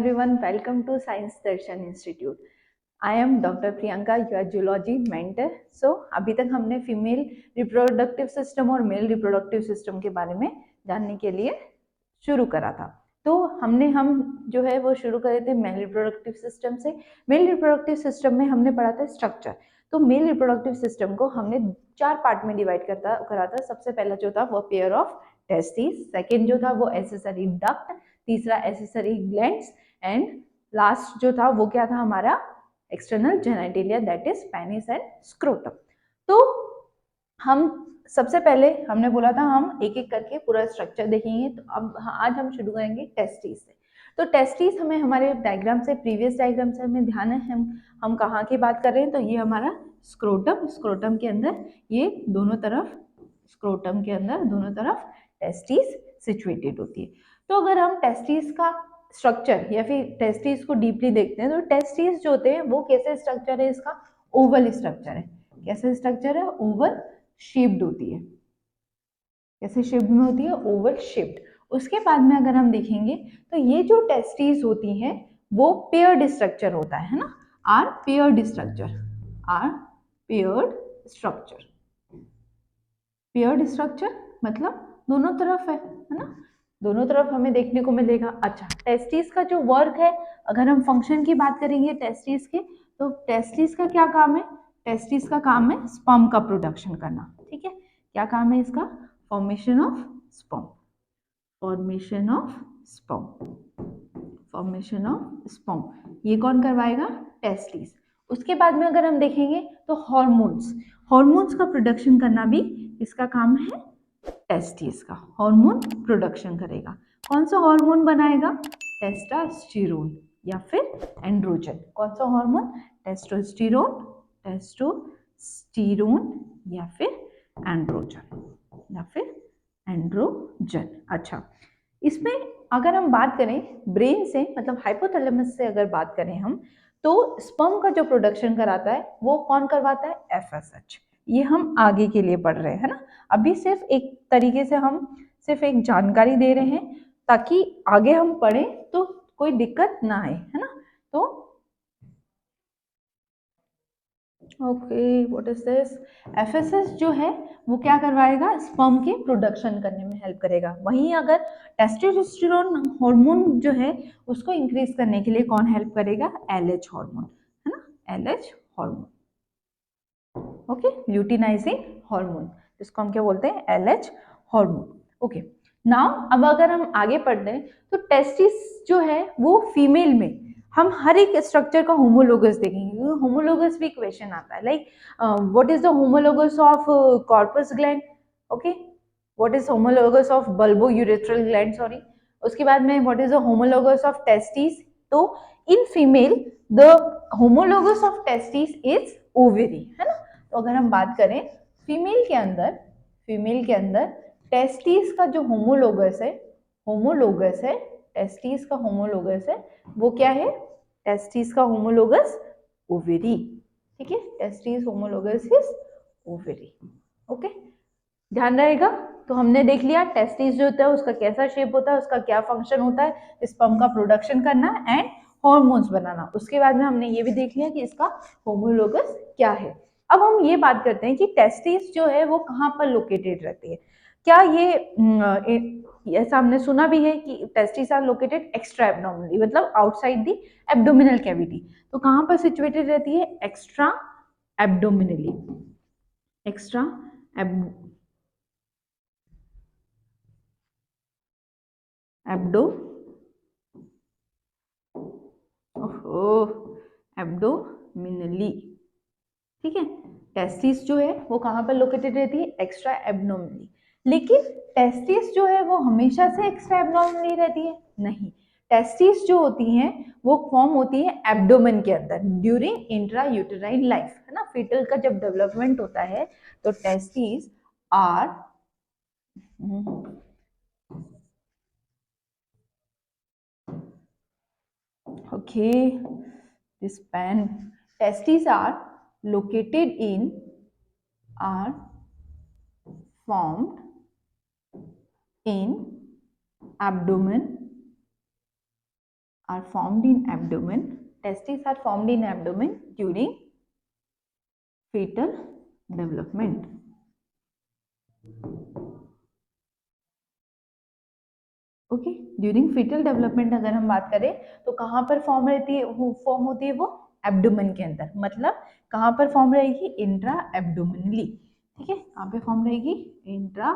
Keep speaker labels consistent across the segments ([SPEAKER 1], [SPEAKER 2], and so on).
[SPEAKER 1] everyone, welcome to Science Darshan Institute. I am Dr. Priyanka, your zoology mentor. So अभी तक हमने female reproductive system और male reproductive system के बारे में जानने के लिए शुरू करा था। तो हम जो है वो शुरू करे थे मेल रिप्रोडक्टिव सिस्टम से। मेल रिप्रोडक्टिव सिस्टम में हमने पढ़ा था स्ट्रक्चर। तो मेल रिप्रोडक्टिव सिस्टम को हमने 4 पार्ट में डिवाइड करा था। सबसे पहला जो था वो पेयर ऑफ टेस्टिस, सेकेंड जो था वो एसेसरी डक्ट, तीसरा एसेसरी ग्लैंड्स एंड लास्ट जो था वो क्या था हमारा external genitalia, that is penis and scrotum. तो हम सबसे पहले हमने बोला था हम एक एक करके पूरा स्ट्रक्चर देखेंगे। तो अब आज हम शुरू करेंगे टेस्टिस से। तो टेस्टिस हमें हमारे डायग्राम से, प्रीवियस डायग्राम से हमें ध्यान है हम कहाँ की बात कर रहे हैं। तो ये हमारा स्क्रोटम के अंदर, ये दोनों तरफ स्क्रोटम के अंदर दोनों तरफ टेस्टिस सिचुएटेड होती है। तो अगर हम टेस्टिस का स्ट्रक्चर या फिर टेस्टिस को डीपली देखते हैं तो टेस्टिस जो होते हैं वो कैसे स्ट्रक्चर है, इसका ओवल स्ट्रक्चर है। कैसे स्ट्रक्चर है? ओवल शेप्ड होती है। कैसे शेप्ड में होती है? Oval shaped. उसके बाद में अगर हम देखेंगे तो ये जो टेस्टिस होती हैं वो पेयर्ड स्ट्रक्चर होता है ना, are paired structure, are paired structure. Paired structure मतलब दोनों तरफ है ना, दोनों तरफ हमें देखने को मिलेगा। अच्छा, टेस्टिस का जो वर्क है, अगर हम फंक्शन की बात करेंगे टेस्टिस के, तो टेस्टिस का क्या काम है? टेस्टिस का काम है स्पर्म का प्रोडक्शन करना। ठीक है, क्या काम है इसका? Formation of sperm, formation of sperm, formation of sperm. ये कौन करवाएगा? टेस्टिस। उसके बाद में अगर हम देखेंगे तो हॉर्मोन्स, हॉर्मोन्स का प्रोडक्शन करना भी इसका काम है। टेस्टिस का हार्मोन प्रोडक्शन करेगा। कौन सा हार्मोन बनाएगा? टेस्टोस्टेरोन या फिर एंड्रोजन। कौन सा हार्मोन? टेस्टोस्टेरोन, टेस्टोस्टेरोन या फिर एंड्रोजन, या फिर एंड्रोजन। अच्छा, इसमें अगर हम बात करें ब्रेन से, मतलब हाइपोथैलेमस से अगर बात करें हम, तो स्पर्म का जो प्रोडक्शन कराता है वो कौन करवाता है? एफएसएच। ये हम आगे के लिए पढ़ रहे हैं ना, अभी सिर्फ एक तरीके से हम सिर्फ एक जानकारी दे रहे हैं ताकि आगे हम पढ़ें तो कोई दिक्कत ना आए, है ना। तो okay, what is this? FSS जो है वो क्या करवाएगा? स्पर्म के प्रोडक्शन करने में हेल्प करेगा। वहीं अगर टेस्टोस्टेरोन हार्मोन जो है उसको इंक्रीज करने के लिए कौन हेल्प करेगा? एलएच हार्मोन, है ना, LH hormone. Okay, luteinizing hormone, जिसको हम क्या बोलते हैं? LH hormone. ओके, नाउ अब अगर हम आगे पढ़ते हैं तो टेस्टिस जो है वो फीमेल में हम हर एक स्ट्रक्चर का होमोलोगस देखेंगे। होमोलोगस भी क्वेश्चन आता है, like what is the homologous of corpus gland? Okay, what is homologous of bulbo urethral gland, sorry. उसके बाद में what is the homologous of testis? तो in female the homologous of testis is ovary, है ना। तो अगर हम बात करें फीमेल के अंदर, फीमेल के अंदर टेस्टिस का जो होमोलोगस है, होमोलोगस है, टेस्टिस का होमोलोगस है वो क्या है? टेस्टिस का होमोलोगस ओवेरी। ठीक है, testis homologous is ovary. Okay, ध्यान रहेगा। तो हमने देख लिया टेस्टिस जो होता है उसका कैसा शेप होता है, उसका क्या फंक्शन होता है, स्पर्म का प्रोडक्शन करना एंड हॉर्मोन्स बनाना। उसके बाद में हमने ये भी देख लिया कि इसका होमोलोगस क्या है। अब हम ये बात करते हैं कि टेस्टिस जो है वो कहाँ पर लोकेटेड रहती है। क्या ये ऐसा हमने सुना भी है कि टेस्टिस आर लोकेटेड एक्स्ट्रा एब्डोमिनली, मतलब आउटसाइड द एब्डोमिनल कैविटी। तो कहाँ पर सिचुएटेड रहती है? Extra abdominally, extra abdo abdominally. ठीक है, टेस्टिस जो है वो कहाँ पर लोकेटेड रहती है? एक्स्ट्रा एब्डोमिनली। लेकिन टेस्टिस जो है वो हमेशा से एक्स्ट्रा एब्डोमिनली रहती है? नहीं, टेस्टिस जो होती हैं वो फॉर्म होती है एब्डोमेन के अंदर ड्यूरिंग इंट्रा यूटेराइन लाइफ, है ना। फीटल का जब डेवलपमेंट होता है तो testis are okay, this pen, testes are located in, are formed in abdomen are formed in abdomen. Testes are formed in abdomen during fetal development. Okay, during fetal development अगर हम बात करें तो कहाँ पर फॉर्म रहती है, फॉर्म होती है वो एब्डोमेन के अंदर, मतलब कहाँ पर फॉर्म रहेगी, इंट्रा एब्डोमिनली, ठीक है, कहाँ पे फॉर्म रहेगी, इंट्रा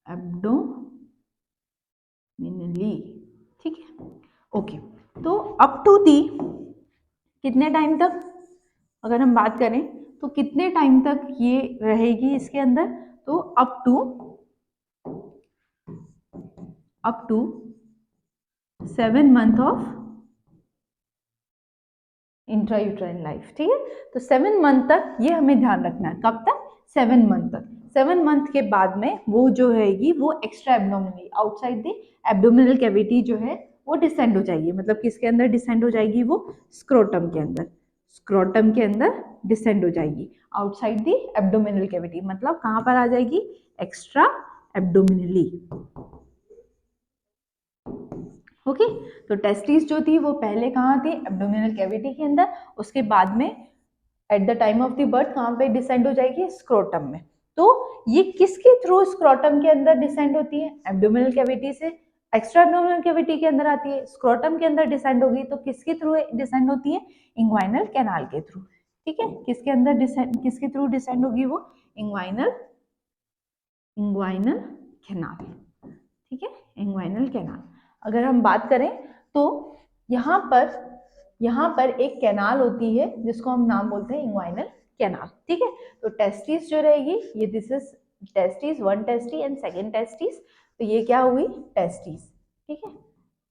[SPEAKER 1] एब्डोमिनली, ठीक है, ओके। तो अप टू दी कितने टाइम तक अगर हम बात करें तो कितने टाइम तक ये रहेगी इसके अंदर, तो up to 7 month of intrauterine life, ठीक है। तो 7 मंथ तक ये हमें ध्यान रखना है, कब तक, 7 मंथ तक। 7 मंथ के बाद में वो जो रहेगी वो extra abdominally outside the abdominal cavity जो है वो डिसेंड हो जाएगी, मतलब किसके अंदर डिसेंड हो जाएगी, वो स्क्रोटम के अंदर, स्क्रोटम के अंदर डिसेंड हो जाएगी आउटसाइड द एब्डोमिनल कैविटी, मतलब कहाँ पर आ जाएगी, एक्स्ट्रा एब्डोमिनली। ओके, तो टेस्टिस जो थी वो पहले कहाँ थी, एब्डोमिनल कैविटी के अंदर, उसके बाद में at the time of the birth कहाँ पे डिसेंड हो जाएगी, स्क्रोटम में। तो ये किसके थ्रू स्क्रोटम के अंदर डिसेंड होती है, एब्डोमिनल कैविटी से एक्स्ट्रा एब्डोमिनल कैविटी के अंदर आती है, स्क्रोटम के अंदर डिसेंड होगी तो किसके थ्रू डिसेंड होती है, इंग्वाइनल कैनाल के थ्रू, ठीक है, किसके अंदर डिसेंड, किसके थ्रू डिसेंड होगी वो, इंग्वाइनल कैनाल, ठीक है, इंग्वाइनल कैनाल। अगर हम बात करें तो यहाँ पर एक कैनाल होती है जिसको हम नाम बोलते हैं इंग्वाइनल कैनाल, ठीक है। तो टेस्टिस जो रहेगी ये, this is testis, one tasty and second testis, तो ये क्या हुई, टेस्टिस, ठीक है,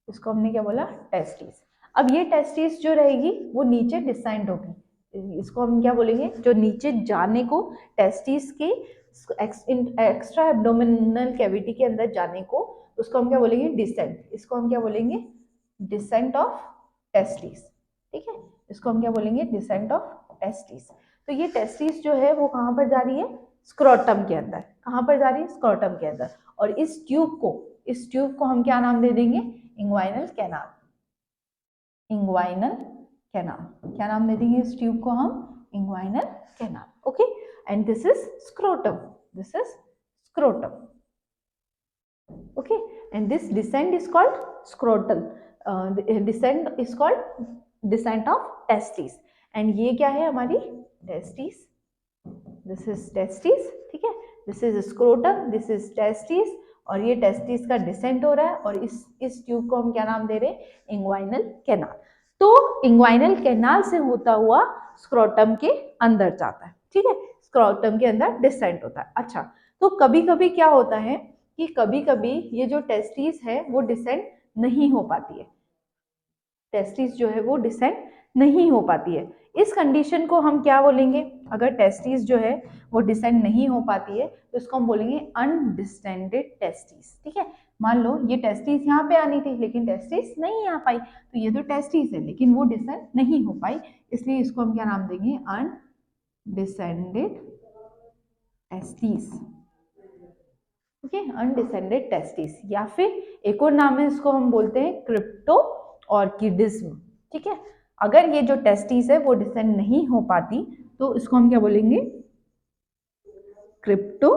[SPEAKER 1] इसको हमने क्या बोला, टेस्टिस। अब ये टेस्टिस जो रहेगी वो नीचे डिसेंड होगी, इसको हम क्या बोलेंगे, जो नीचे जाने को टेस्टिस के एक्स्ट्रा एब्डोमिनल कैविटी के अंदर जाने को, उसको हम क्या बोलेंगे, डिसेंट, इसको हम क्या बोलेंगे, डिसेंट ऑफ टेस्टिस, ठीक है, इसको हम क्या बोलेंगे, डिसेंट ऑफ टेस्टिस। तो ये टेस्टिस जो है वो कहाँ पर जा रही है, स्क्रोटम के अंदर, कहाँ पर जा रही है, स्क्रोटम के अंदर, और इस ट्यूब को हम क्या नाम दे देंगे, इंग्वाइनल कैनाल, इंग्वाइनल कैनाल, क्या नाम दे देंगे इस ट्यूब को हम, inguinal canal, okay. And this is scrotum, this is scrotum, okay, and this descent is called scrotal, descent is called descent of testes, and ये क्या है हमारी, testes, this is testes, ठीक है, this is scrotum, this is testes, और ये testis का decent हो रहा है, और इस ट्यूब को हम क्या नाम दे रहे हैं, इंग्वाइनल कैनाल। तो इंग्वाइनल कैनाल से होता हुआ स्क्रोटम के अंदर जाता है, ठीक है, स्क्रोटम के अंदर डिसेंट होता है। अच्छा, तो कभी कभी क्या होता है कि कभी कभी ये जो टेस्टिस है वो डिसेंट नहीं हो पाती है, टेस्टिस जो है वो डिसेंट नहीं हो पाती है, इस कंडीशन को हम क्या बोलेंगे, अगर टेस्टिस जो है वो डिसेंड नहीं हो पाती है तो इसको हम बोलेंगे अनडिसेंडेड टेस्टिस, ठीक है। मान लो ये टेस्टिस यहाँ पे आनी थी लेकिन टेस्टिस नहीं आ पाई, तो ये तो टेस्टिस है लेकिन वो डिसेंड नहीं हो पाई, इसलिए इसको हम क्या नाम देंगे, undescended testis, okay, undescended testis, या फिर एक और नाम है इसको हम बोलते हैं क्रिप्टो ऑर्किडिज्म, ठीक है। अगर ये जो टेस्टिस है वो डिसेंड नहीं हो पाती तो इसको हम क्या बोलेंगे, क्रिप्टो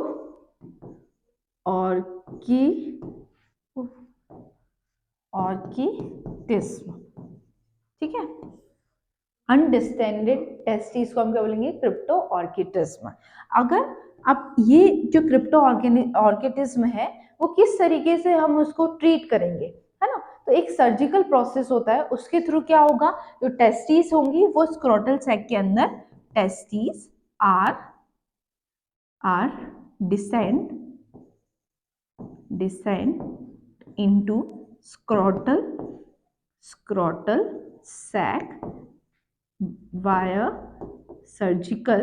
[SPEAKER 1] ऑर्किडिज्म, ठीक है, अनडिसेंडेड टेस्टिस को हम क्या बोलेंगे, क्रिप्टो ऑर्किडिज्म। अगर अब ये जो क्रिप्टो ऑर्किडिज्म है वो किस तरीके से हम उसको ट्रीट करेंगे, है ना, तो एक सर्जिकल प्रोसेस होता है, उसके थ्रू क्या होगा, जो टेस्टिस होंगी वो स्क्रोटल सैक के अंदर, testis are descend into scrotal sac via surgical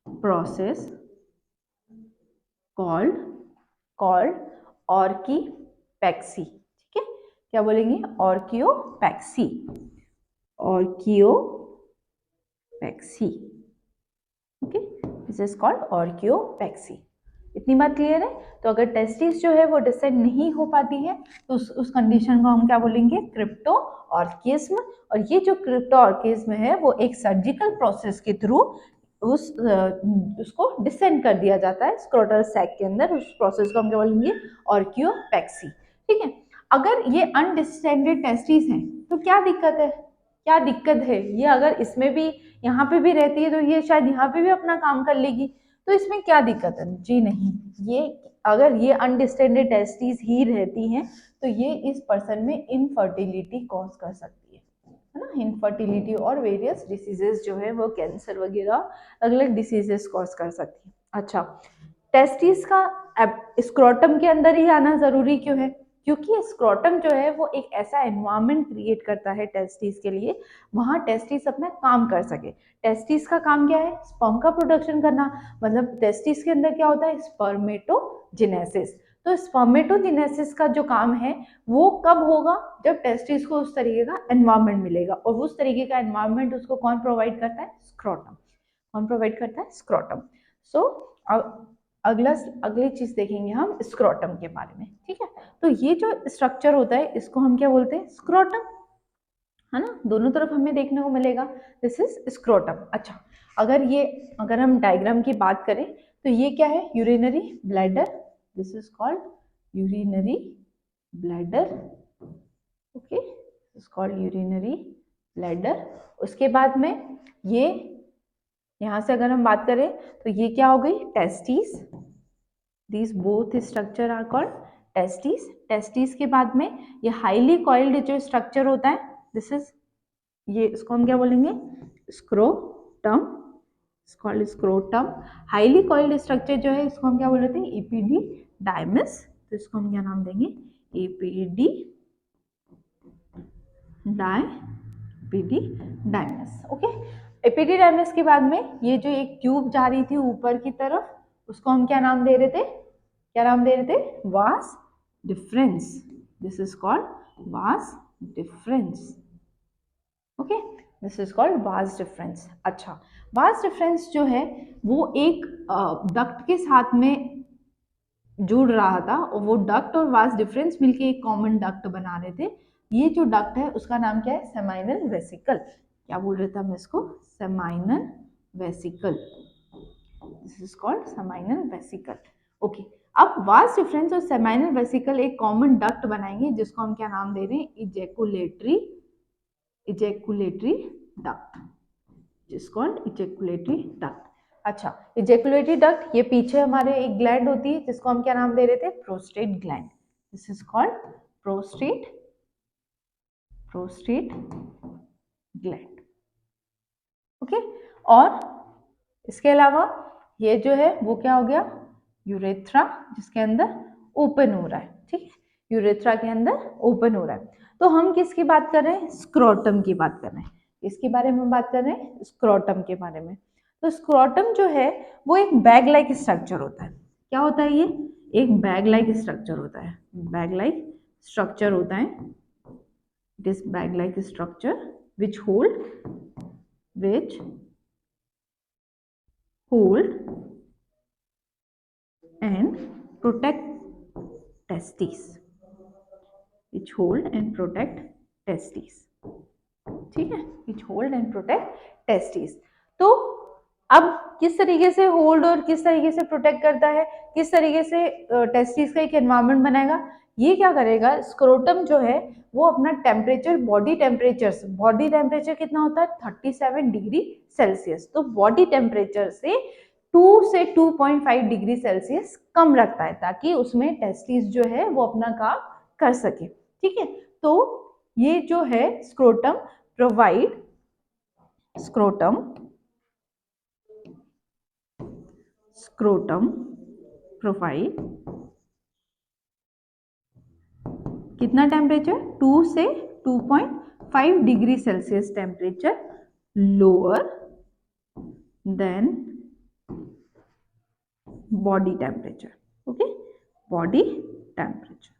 [SPEAKER 1] process called orchiopexy, ठीक है, क्या बोलेंगे, ऑर्कियोपेक्सी, okay, this is called orchiopexy, इतनी बात क्लियर है। तो अगर टेस्टिस जो है वो डिसेंड नहीं हो पाती है तो उस कंडीशन को हम क्या बोलेंगे, क्रिप्टो ऑर्किज्म। और ये जो क्रिप्टो ऑर्किज्म है वो एक सर्जिकल प्रोसेस के थ्रू उसको डिसेंड कर दिया जाता है स्क्रोटल सैक के अंदर। उस प्रोसेस को हम क्या बोलेंगे, ऑर्कियोपैक्सी। ठीक है। अगर ये अनडिस्टेंडेड टेस्टिस हैं तो क्या दिक्कत है, क्या दिक्कत है, ये अगर इसमें भी यहाँ पे भी रहती है तो ये शायद यहाँ पे भी अपना काम कर लेगी, तो इसमें क्या दिक्कत है? जी नहीं, ये अगर ये अनडिस्टेंडेड टेस्टिस ही रहती हैं तो ये इस पर्सन में इनफर्टिलिटी कॉज कर सकती है ना, इनफर्टिलिटी और वेरियस डिसीजेस जो है वो कैंसर वगैरह अलग अलग डिसीजेस कॉज कर सकती है। अच्छा, टेस्टिस का स्क्रोटम के अंदर ही आना जरूरी क्यों है? क्योंकि स्क्रोटम जो है वो एक ऐसा एनवायरनमेंट क्रिएट करता है टेस्टिस के लिए, वहां टेस्टिस अपना काम कर सके। टेस्टिस का काम क्या है? स्पर्म का प्रोडक्शन करना। मतलब टेस्टिस के अंदर क्या होता है? स्पर्मेटोजेनेसिस। तो स्पर्मेटोजेनेसिस का जो काम है वो कब होगा? जब टेस्टिस को उस तरीके का एनवायरनमेंट मिलेगा, और उस तरीके का एनवायरनमेंट उसको कौन प्रोवाइड करता है? स्क्रोटम। कौन प्रोवाइड करता है? स्क्रोटम। सो अगली चीज देखेंगे हम स्क्रोटम के बारे में। ठीक है, तो ये जो स्ट्रक्चर होता है इसको हम क्या बोलते हैं? स्क्रोटम, है ना, दोनों तरफ हमें देखने को मिलेगा। This is scrotum. अच्छा, अगर हम डायग्राम की बात करें तो ये क्या है? Urinary bladder. This is called urinary bladder. Okay, is called urinary bladder. उसके बाद में ये यहां से अगर हम बात करें तो ये क्या हो गई? Testis. These both structure are called testes. Testis के बाद में ये हाईली कॉइल्ड जो स्ट्रक्चर होता है, दिस इज, ये इसको हम क्या बोलेंगे? Scrotum. Called scrotum. Highly coiled structure जो है इसको हम क्या बोलते हैं? एपिडिडाइमस। तो इसको हम क्या नाम देंगे? एपिडिडाइमस। ओके, एपिडिडाइमस के बाद में ये जो एक ट्यूब जा रही थी ऊपर की तरफ, उसको हम क्या नाम दे रहे थे? क्या नाम दे रहे थे? Vas deferens. This is called vas deferens. Okay, this is called vas deferens. अच्छा, वास डिफरेंस जो है वो एक डक्ट के साथ में जुड़ रहा था, और वो डक्ट और वास डिफरेंस मिलके एक कॉमन डक्ट बना रहे थे। ये जो डक्ट है उसका नाम क्या है? Seminal vesicle. क्या बोल रहे थे हम इसको? Seminal vesicle. This is called seminal vesicle. Okay, अब वास डिफरेंस और सेमाइनल वेसिकल एक कॉमन डक्ट बनाएंगे जिसको हम क्या नाम दे रहे हैं? इजैकुलेटरी डक्ट, जिस कॉल्ड इजैकुलेटरी डक्ट। अच्छा, इजैकुलेटरी डक्ट, ये पीछे हमारे एक ग्लैंड होती है जिसको हम क्या नाम दे रहे थे? Prostate gland. This is called prostate gland. Okay, और इसके अलावा ये जो है वो क्या हो गया? यूरेथ्रा, जिसके अंदर ओपन हो रहा है। ठीक है, यूरेथ्रा के अंदर ओपन हो रहा है। तो हम किसकी बात कर रहे हैं? स्क्रोटम की बात कर रहे हैं। इसके बारे में बात कर रहे हैं? स्क्रोटम के बारे में। तो स्क्रोटम जो है वो एक बैग लाइक स्ट्रक्चर होता है। क्या होता है ये? एक बैग लाइक स्ट्रक्चर होता है। बैग लाइक स्ट्रक्चर होता है। It is bag like structure which hold and protect testes, which hold and protect testes। ठीक है, which hold and protect testes। तो अब किस तरीके से होल्ड और किस तरीके से प्रोटेक्ट करता है, किस तरीके से टेस्टिस का एक एनवायरनमेंट बनाएगा? ये क्या करेगा? स्क्रोटम जो है वो अपना टेम्परेचर, बॉडी टेम्परेचर कितना होता है? 37 डिग्री सेल्सियस। तो बॉडी टेम्परेचर से 2 से 2.5 डिग्री सेल्सियस कम रखता है ताकि उसमें टेस्टिस जो है वो अपना काम कर सके। ठीक है, तो ये जो है स्क्रोटम प्रोवाइड कितना टेम्परेचर? 2 से 2.5 degree Celsius temperature lower than body temperature. Okay, body temperature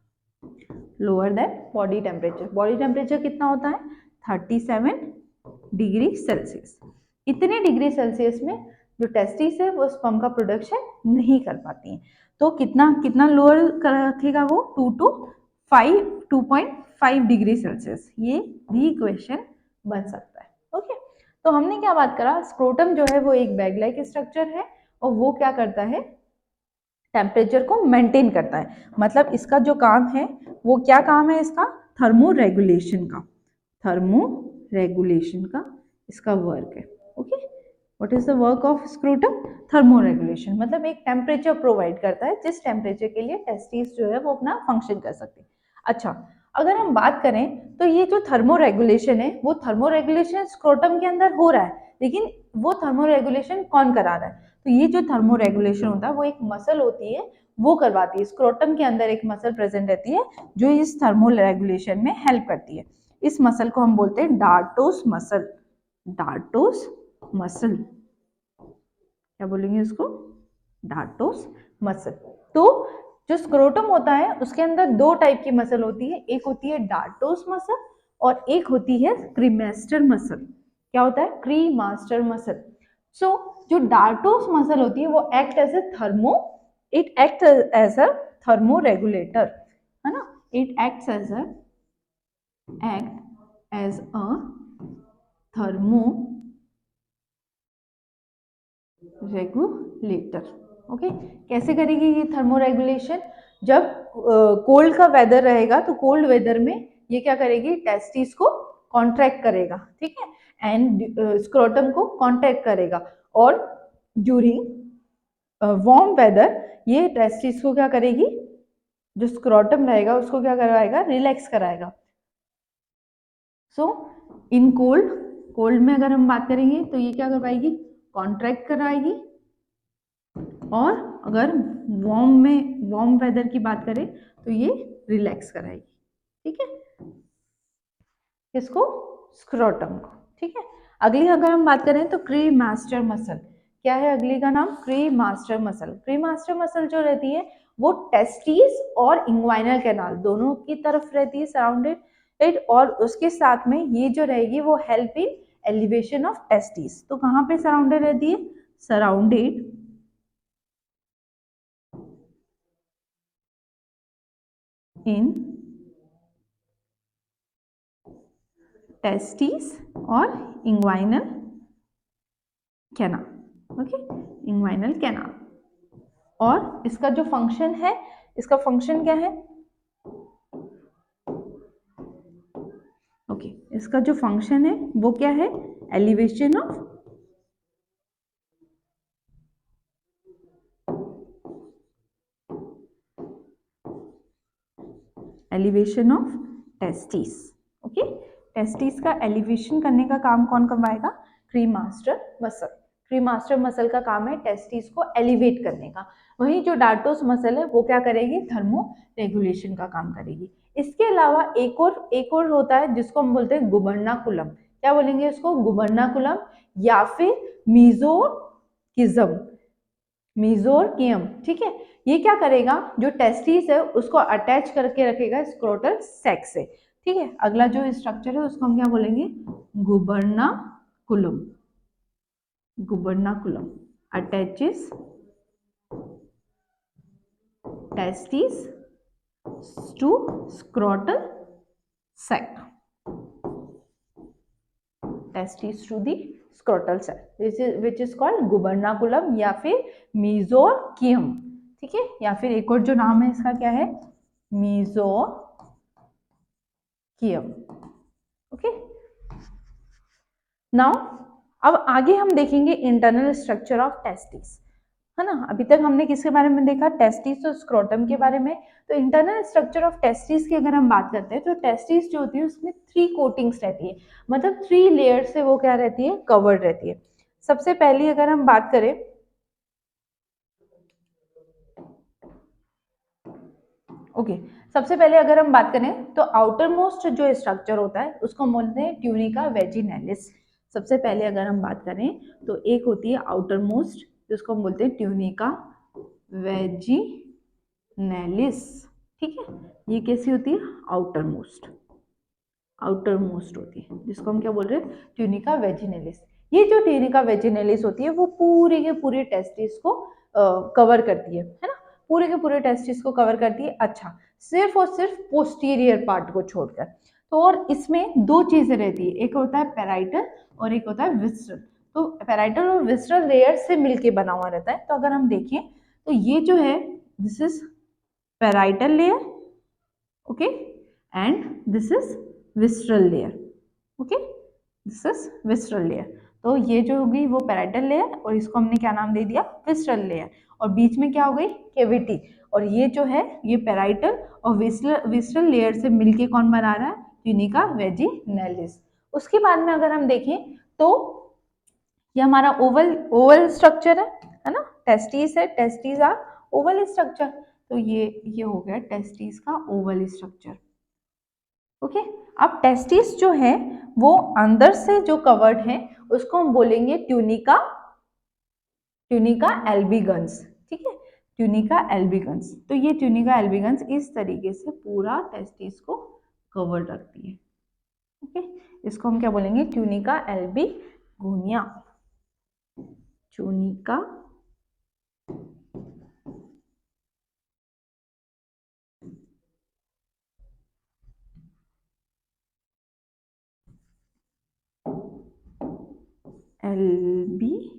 [SPEAKER 1] lower than body temperature. Body temperature कितना होता है? 37 डिग्री सेल्सियस। इतने डिग्री सेल्सियस में जो टेस्टिस है वो स्पर्म का प्रोडक्शन नहीं कर पाती हैं। तो कितना कितना लोअर रखेगा वो 2.5 डिग्री सेल्सियस, ये भी इक्वेशन बन सकता है। ओके, तो हमने क्या बात करा, स्क्रोटम जो है वो एक बैग लाइक स्ट्रक्चर है और वो क्या करता है, टेम्परेचर को मेंटेन करता है। मतलब इसका जो काम है वो क्या काम है इसका, थर्मो रेगुलेशन का, थर्मो रेगुलेशन का इसका वर्क है। Okay, what is the work of scrotum, thermo regulation, मतलब एक टेम्परेचर प्रोवाइड करता है जिस टेम्परेचर के लिए टेस्टिस जो है वो अपना फंक्शन कर सकते हैं। अच्छा, अगर हम बात करें तो ये जो थर्मो रेगुलेशन है वो थर्मो रेगुलेशन स्क्रोटम के अंदर हो रहा है, लेकिन वो थर्मो रेगुलेशन कौन करा रहा है, तो ये जो थर्मो रेगुलेशन होता है वो एक मसल होती है वो करवाती है। स्क्रोटम के अंदर एक मसल प्रेजेंट रहती है जो इस थर्मो रेगुलेशन में हेल्प करती है। इस मसल को हम बोलते हैं डार्टोस मसल, डार्टोस मसल, क्या बोलेंगे इसको, डार्टोस मसल। तो जो स्क्रोटम होता है उसके अंदर दो टाइप की मसल होती है, एक होती है डार्टोस मसल और एक होती है क्रीमास्टर मसल। क्या होता है, क्रीमास्टर मसल। सो जो डार्टोस मसल होती है वो act as a thermo, it act as a thermo regulator, है ना, it act as a thermo regulator. Okay, कैसे करेगी ये थर्मो रेगुलेशन, जब कोल्ड का वेदर रहेगा तो कोल्ड वेदर में ये क्या करेगी, टेस्टिस को कॉन्ट्रैक्ट करेगा, ठीक है, एंड स्क्रोटम को कॉन्ट्रैक्ट करेगा, और ड्यूरिंग वार्म वेदर ये टेस्टिस को क्या करेगी, जो स्क्रोटम रहेगा उसको क्या करवाएगा, रिलैक्स कराएगा। सो इन कोल्ड, कोल्ड में अगर हम बात करेंगे तो ये क्या करवाएगी, कॉन्ट्रैक्ट कराएगी, और अगर वार्म में, वार्म वेदर की बात करें तो ये रिलैक्स कराएगी, ठीक है, किसको, स्क्रोटम को, ठीक है। अगली अगर हम बात करें तो क्रीमास्टर मसल, क्या है अगली का नाम, क्रीमास्टर मसल। क्रीमास्टर मसल जो रहती है वो टेस्टिस और इंग्वाइनल कैनाल दोनों की तरफ रहती है सराउंडेड इट, और उसके साथ में ये जो रहेगी वो help in elevation of testis. तो कहाँ पे सराउंडेड रहती है, सराउंडेड इन टेस्टिस और inguinal canal. Okay, inguinal canal, और इसका जो फंक्शन है, इसका फंक्शन क्या है, ओके, इसका जो फंक्शन है वो क्या है, elevation of, elevation of testis. Okay, testis का एलिवेशन करने का काम कौन करवाएगा, क्रीमास्टर मसल। क्रीमास्टर मसल का काम है टेस्टिस को एलिवेट करने का। वहीं जो डार्टोस मसल है वो क्या करेगी, थर्मो रेगुलेशन का काम करेगी। इसके अलावा एक और होता है जिसको हम बोलते हैं गुबर्नाकुलम। क्या बोलेंगे इसको, गुबर्नाकुलम, या फिर मीजोकिज्म, मीजोरकियम, ठीक है। ये क्या करेगा, जो टेस्टिस है उसको अटैच करके रखेगा स्क्रोटल सैक से, ठीक है। अगला जो स्ट्रक्चर है उसको हम क्या बोलेंगे, गुबर्नाकुलम, गुबर्नाकुलम attaches testes to scrotal sac, testes to the scrotal sac, which is called gubernaculum या फिर mesochium, ठीक है, या फिर एक और जो नाम है इसका क्या है, mesochium। ओके, नाउ अब आगे हम देखेंगे इंटरनल स्ट्रक्चर ऑफ टेस्टिस, है ना। अभी तक हमने किसके बारे में देखा, टेस्टिस और स्क्रोटम के बारे में। तो इंटरनल स्ट्रक्चर ऑफ टेस्टिस की अगर हम बात करते हैं तो टेस्टिस जो होती है उसमें 3 कोटिंग्स रहती है, मतलब 3 लेयर से वो क्या रहती है, कवर्ड रहती है। सबसे पहली अगर हम बात करें, ओके, सबसे पहले अगर हम बात करें तो आउटर मोस्ट जो स्ट्रक्चर होता है उसको हम बोलते हैं ट्यूनिका वेजिनेलिस। सबसे पहले अगर हम बात करें तो एक होती है आउटर मोस्ट जिसको हम बोलते हैं ट्यूनिका वेजिनेलिस, ठीक है। ये कैसी होती है, आउटर मोस्ट, आउटर मोस्ट होती है जिसको हम क्या बोल रहे हैं, ट्यूनिका वेजिनेलिस। ये जो ट्यूनिका वेजिनलिस होती है वो पूरे के पूरे टेस्टिस को कवर करती है ना, पूरे के पूरे टेस्टिस को कवर करती है। अच्छा, सिर्फ और सिर्फ पोस्टीरियर पार्ट को छोड़कर। तो और इसमें दो चीजें रहती है, एक होता है पैराइटल और एक होता है विस्ट्रल। तो पैराइटल और विस्ट्रल लेयर से मिलके बना हुआ रहता है। तो अगर हम देखें तो ये जो है, this is parietal layer, okay, and this is विस्ट्रल layer, okay, this is विस्ट्रल layer. तो ये जो होगी वो पैराइटल लेयर और इसको हमने क्या नाम दे दिया, विस्ट्रल लेयर। और बीच में क्या हो गई, कैविटी। और ये जो है ये पैराइटल और विस्ट्रल लेयर से मिलके कौन बना रहा है, ट्यूनिका वेजिनलिस। उसके बाद में अगर हम देखें तो ये हमारा ओवल ओवल स्ट्रक्चर है ना, टेस्टिस है, टेस्टिस आर ओवल स्ट्रक्चर। तो ये हो गया टेस्टिस का ओवल स्ट्रक्चर, ओके। अब टेस्टिस जो है वो अंदर से जो कवर्ड है उसको हम बोलेंगे ट्यूनिका, ट्यूनिका एल्बिगन्स, ठीक है, ट्यूनिका एल्बिगन्स। तो ये ट्यूनिका एल्बिगन्स इस तरीके से पूरा टेस्टिस को कवर रखती है, ओके। इसको हम क्या बोलेंगे, ट्यूनिका एल्बिगोनिया, ट्यूनिका एल्बिनिया,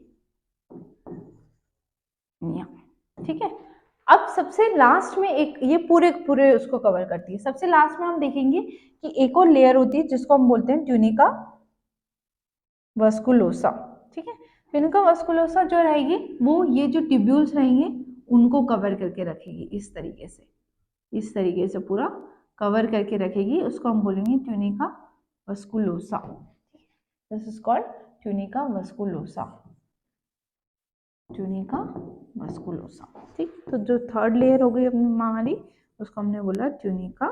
[SPEAKER 1] ठीक है। अब सबसे लास्ट में एक, ये पूरे पूरे उसको कवर करती है। सबसे लास्ट में हम देखेंगे कि एक और लेयर होती है जिसको हम बोलते हैं ट्यूनिका वस्कुलोसा, ठीक है। ट्यूनिका वस्कुलोसा जो रहेगी वो ये जो ट्यूब्यूल्स रहेंगे उनको कवर करके रखेगी, इस तरीके से, इस तरीके से पूरा कवर करके रखेगी। उसको हम बोलेंगे tunica vasculosa, this is called tunica vasculosa, tunica vasculosa, ठीक। तो जो थर्ड लेयर हो गई अपनी हमारी, उसको हमने बोला ट्यूनिका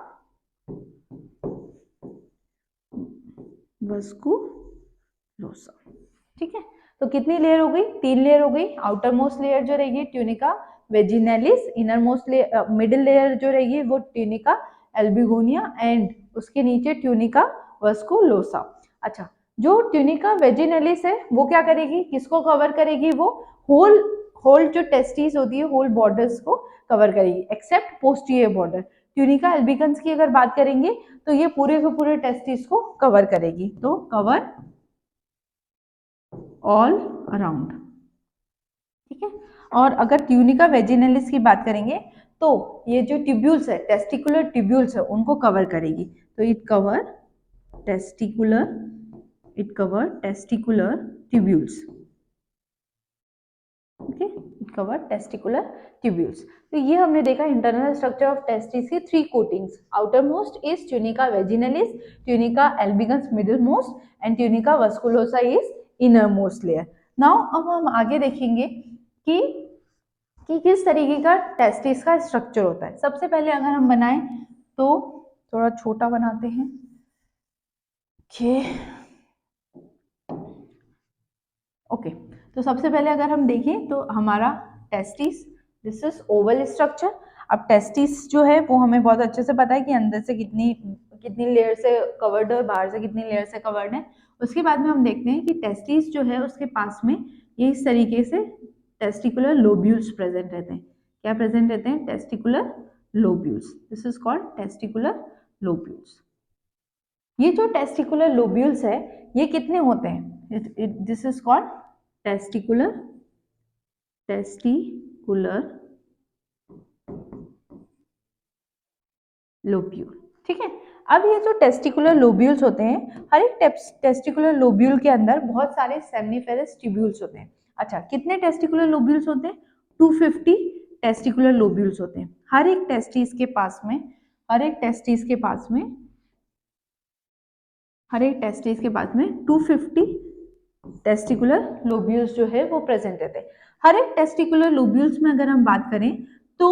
[SPEAKER 1] वस्कुलोसा, ठीक है। तो कितनी लेयर हो गई, 3 लेयर हो गई। आउटर मोस्ट लेयर जो रहेगी tunica vaginalis, inner most layer, middle layer जो रहेगी वो ट्यूनिका एल्बिगोनिया, एंड उसके नीचे ट्यूनिका वस्कुलोसा। अच्छा, जो ट्यूनिका वेजिनलिस है वो क्या करेगी, किसको कवर करेगी, वो होल होल जो टेस्टिस होती है, होल बॉर्डर्स को कवर करेगी एक्सेप्ट पोस्टीरियर बॉर्डर। ट्यूनिका एल्बिगन्स की अगर बात करेंगे तो ये पूरे के पूरे टेस्टिस को कवर करेगी। तो कवर ऑल अराउंड, ठीक है। और अगर ट्यूनिका वेजिनलिस की बात करेंगे तो ये जो ट्यूब्यूल्स है, टेस्टिकुलर ट्यूब्यूल्स है, उनको कवर करेगी। तो it cover testicular, it cover testicular tubules, okay, it cover testicular tubules. तो ये हमने देखा इंटरनल स्ट्रक्चर ऑफ टेस्टिस की 3 coatings. Outer most is tunica vaginalis, tunica albuginea middle most, and tunica vasculosa is inner most layer. Now अब हम आगे देखेंगे कि किस तरीके का टेस्टिस का स्ट्रक्चर होता है। सबसे पहले अगर हम बनाएं तो थोड़ा छोटा बनाते हैं, ओके। तो सबसे पहले अगर हम देखें तो हमारा testis, this is Oval structure. अब टेस्टिस जो है वो हमें बहुत अच्छे से पता है कि अंदर से कितनी कितनी लेयर से कवर्ड है और बाहर से कितनी लेयर से कवर्ड है। उसके बाद में हम देखते हैं कि टेस्टिस जो है उसके पास में ये इस तरीके से टेस्टिकुलर लोब्यूल्स प्रेजेंट रहते हैं। क्या प्रेजेंट रहते हैं, testicular lobules, this is called testicular lobules. ये जो टेस्टिकुलर लोब्यूल्स है ये कितने होते हैं, this is called testicular, testicular lobule, ठीक है। अब ये जो टेस्टिकुलर लोब्यूल्स होते हैं, हर एक टेस्टिकुलर लोब्यूल के अंदर बहुत सारे सेमनीफेरस ट्यूब्यूल्स होते हैं। अच्छा, कितने टेस्टिकुलर लोब्यूल्स होते हैं, 250 टेस्टिकुलर लोब्यूल्स होते हैं हर एक टेस्टिस के पास में, हर एक टेस्टिस के पास में, हर एक टेस्टिस के पास में 250 टेस्टिकुलर लोब्यूल्स जो है वो प्रेजेंट रहते हैं। हर एक टेस्टिकुलर लोब्यूल्स में अगर हम बात करें तो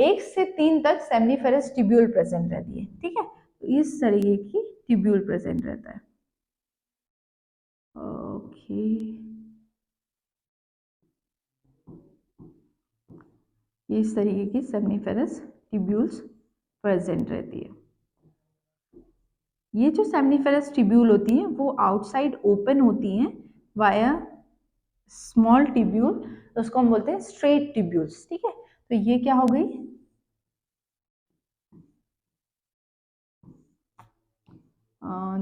[SPEAKER 1] 1 से 3 तक सेमनीफेरस ट्यूब्यूल प्रेजेंट रहती है, ठीक है। तो इस तरीके की ट्यूब्यूल प्रेजेंट रहता है, ओके। इस तरीके की सेमनीफेरस ट्यूब्यूल्स प्रेजेंट रहती है। ये जो सेमनीफेरस ट्यूब्यूल होती हैं वो आउटसाइड ओपन होती हैं, वाया स्मॉल ट्यूब्यूल, उसको हम बोलते हैं स्ट्रेट ट्यूब्यूल्स, ठीक है। तो ये क्या हो गई,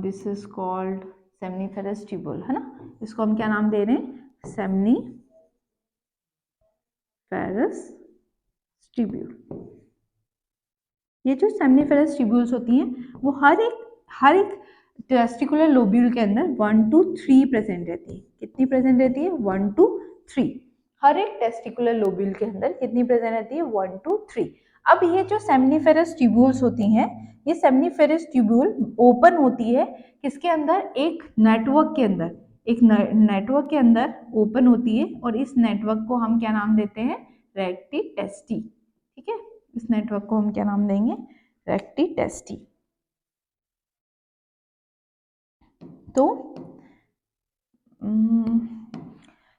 [SPEAKER 1] this is called seminiferous tubule, है ना। इसको हम क्या नाम दे रहे हैं, सेमनीफेरस ट्यूब्यूल। ये जो सेमनीफेरस ट्यूब्यूल्स होती हैं वो हर एक टेस्टिकुलर लोब्यूल के अंदर 1 to 3 प्रेजेंट रहती है। कितनी प्रेजेंट रहती है, 1 to 3। हर एक टेस्टिकुलर लोब्यूल के अंदर कितनी प्रेजेंट रहती है, 1 to 3। अब ये जो सेमनीफेरस ट्यूब्यूल्स होती हैं, ये सेमनीफेरस ट्यूब्यूल ओपन होती है किसके अंदर, एक नेटवर्क के अंदर, एक नेटवर्क के अंदर ओपन होती है, और इस नेटवर्क को हम क्या नाम देते हैं, रेक्टी टेस्टी, ठीक है। इस नेटवर्क को हम क्या नाम देंगे, रेक्टी टेस्टी। तो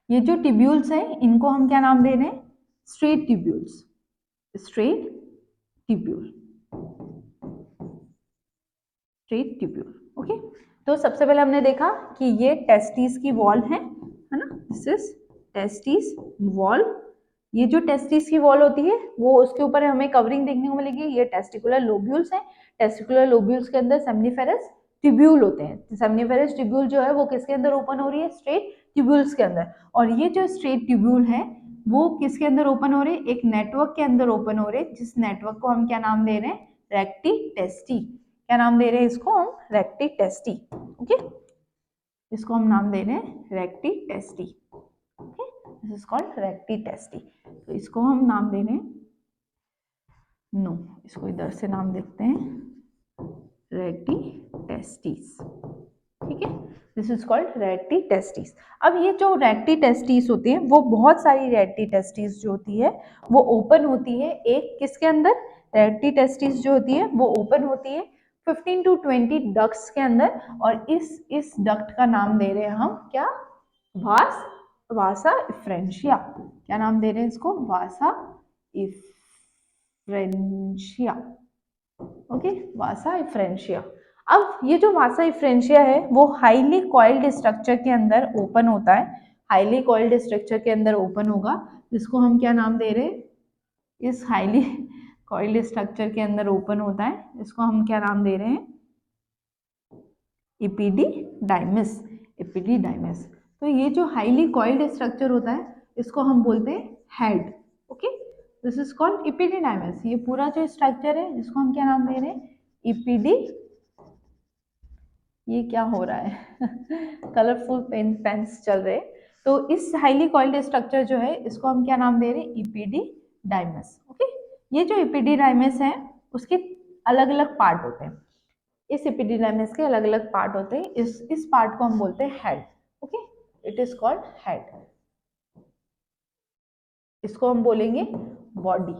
[SPEAKER 1] ये जो ट्यूब्यूल्स हैं इनको हम क्या नाम दे रहे हैं, straight tubules, straight tubule, straight tubule, okay. तो सबसे पहले हमने देखा कि ये टेस्टिस की वॉल है ना, दिस इज टेस्टिस वॉल। ये जो टेस्टिस की वॉल होती है वो उसके ऊपर हमें कवरिंग देखने को मिलेगी, ये टेस्टिकुलर लोब्यूल्स हैं। टेस्टिकुलर लोब्यूल्स के अंदर सेमनीफेरस ट्यूब्यूल होते हैं। सेमनीफेरस ट्यूब्यूल जो है वो किसके अंदर ओपन हो रही है, स्ट्रेट ट्यूब्यूल्स के अंदर। और ये जो स्ट्रेट ट्यूब्यूल है वो किसके अंदर ओपन हो रहे हैं, एक नेटवर्क के अंदर ओपन हो रहे हैं, जिस नेटवर्क को हम क्या नाम दे रहे हैं, रेक्टी टेस्टी। क्या नाम दे रहे हैं इसको हम, रेक्टी टेस्टी, ओके। इसको हम नाम दे रहे हैं recti tasty, okay, this is called recti tasty. तो इसको हम नाम दे रहे हैं, नो, इसको इधर से नाम देखते हैं, रेक्टी टेस्टिस, ठीक है। This is called recti testis. अब ये जो रेक्टी टेस्टिस होती है वो बहुत सारी रेक्टी टेस्टिस जो होती है वो ओपन होती है, एक किसके अंदर, रेक्टी टेस्टिस जो होती है वो ओपन होती है 15 to 20 डक्ट्स के अंदर। और इस डक्ट का नाम दे रहे हैं हम क्या, वासा इफ्रेंशिया। क्या नाम दे रहे हैं इसको, वासा इफ्रेंशिया, ओके, वासा इफ्रेंशिया। अब ये जो वासा इफ्रेंशिया है वो हाईली कॉइल्ड स्ट्रक्चर के अंदर ओपन होता है, हाईली कॉइल्ड स्ट्रक्चर के अंदर ओपन होगा, जिसको हम क्या नाम दे रहे हैं, इस हाईली कॉइल्ड स्ट्रक्चर के अंदर ओपन होता है, इसको हम क्या नाम दे रहे हैं, इपिडीडाइमस, इपिडीडाइमस। तो ये जो हाईली कॉइल्ड स्ट्रक्चर होता है इसको हम बोलते हैं head, okay, this is called epididymis. ये पूरा जो स्ट्रक्चर है इसको हम क्या नाम दे रहे हैं, इपिडी, ये क्या हो रहा है कलरफुल पेन्स चल रहे हैं। तो इस हाईली कॉइल्ड स्ट्रक्चर जो है इसको हम क्या नाम दे रहे हैं, इपिडीडाइमस, ओके। ये जो इपिडीडाइमस है उसके अलग अलग पार्ट होते हैं, इस इपिडीडाइमस के अलग अलग पार्ट होते हैं, इस पार्ट को हम बोलते हैं head, okay, it is called head. इसको हम बोलेंगे बॉडी,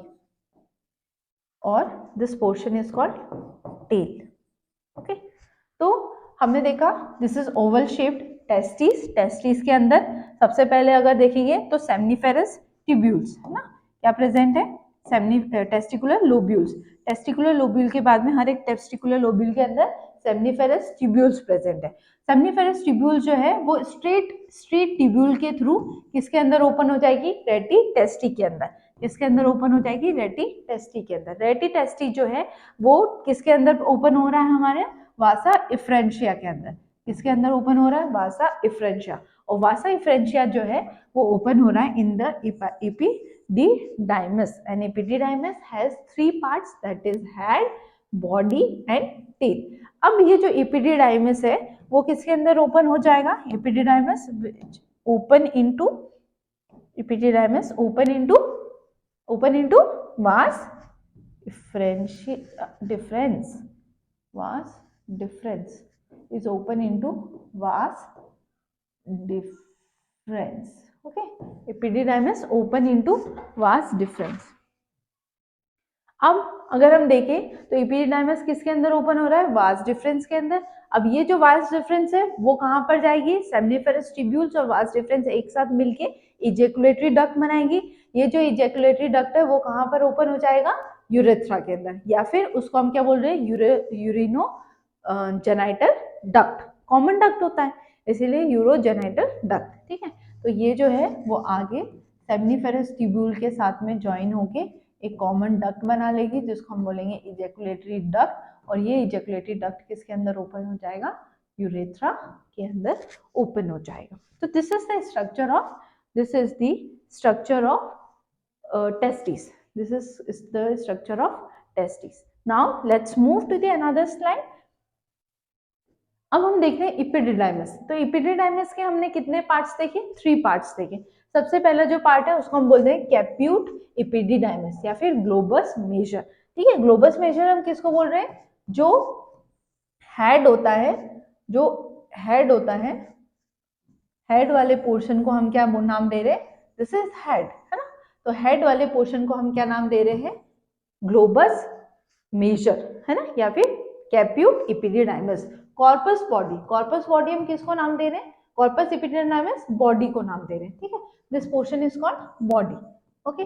[SPEAKER 1] और this portion is called tail, okay. तो हमने देखा this is oval shaped testis, testis के अंदर सबसे पहले अगर देखेंगे तो सेमनीफेरस ट्यूब्यूल्स, है ना, क्या प्रेजेंट है, टेस्टिकुलर लोब्यूल्स। टेस्टिकुलर लोब्यूल के बाद में हर एक टेस्टिकुलर लोब्यूल के अंदर सेमनीफेरस ट्यूब्यूल्स प्रेजेंट है। सेमनीफेरस ट्यूब्यूल जो है वो स्ट्रेट ट्यूब्यूल के थ्रू किसके अंदर ओपन हो जाएगी, रेटी टेस्टी के अंदर। किसके अंदर ओपन हो जाएगी, रेटी टेस्टी के अंदर। रेटी टेस्टी जो है वो किसके अंदर ओपन हो रहा है, हमारे वासा इफ्रेंशिया के अंदर। किसके अंदर ओपन हो रहा है, वासा इफ्रेंशिया। और वासा इफ्रेंशिया जो है वो ओपन हो रहा है in the epididymis, and epididymis has 3 parts, that is head, body and tail। अब ये जो epididymis है वो किसके अंदर ओपन हो जाएगा, epididymis open into vas difference is open into vas difference, okay, epididymis open into vas difference। अब अगर हम देखें तो एपिडिडाइमस किसके अंदर ओपन हो रहा है, वास डिफरेंस के अंदर। अब ये जो वास डिफरेंस है वो कहाँ पर जाएगी, सेमनीफेरस ट्यूब्यूल्स और वास डिफरेंस एक साथ मिलके इजेकुलेटरी डक्ट बनाएगी। ये जो इजेकुलेटरी डक्ट है वो कहाँ पर ओपन हो जाएगा, यूरेथ्रा के अंदर, या फिर उसको हम क्या बोल रहे हैं, यूरिनो जेनाइटल डक्ट, कॉमन डक्ट होता है। इसीलिए यूरोजेनाइटल डक्ट, ठीक है। तो ये जो है वो आगे सेमनीफेरस ट्यूब्यूल के साथ में ज्वाइन होके एक कॉमन डक्ट बना लेगी जिसको हम बोलेंगे इजैकुलेटरी डक्ट, और ये इजैकुलेटरी डक्ट किसके अंदर ओपन हो जाएगा, यूरेथ्रा के अंदर ओपन हो जाएगा। तो this is the structure of testes. This is the structure of testes. Now let's move to the another slide. अब हम देख रहे हैं इपिडिडाइमस। तो इपिडिडाइमस के हमने कितने पार्ट्स देखे, 3 पार्ट्स देखे। सबसे पहला जो पार्ट है उसको हम बोलते हैं कैप्यूट इपिडिडाइमस या फिर ग्लोबस मेजर, ठीक है। ग्लोबस मेजर हम किसको बोल रहे हैं, जो हेड होता है, हेड वाले पोर्शन को हम क्या नाम दे रहे हैं, दिस इज हेड, है ना। तो हेड वाले पोर्शन को हम क्या नाम दे रहे हैं, ग्लोबस मेजर, है ना, या फिर कैप्यूट इपिडिडाइमस। कॉर्पस बॉडी हम किसको नाम दे रहे हैं, कॉर्पस इपिडिडाइमस बॉडी को नाम दे रहे हैं, ठीक है। This portion is called body, okay.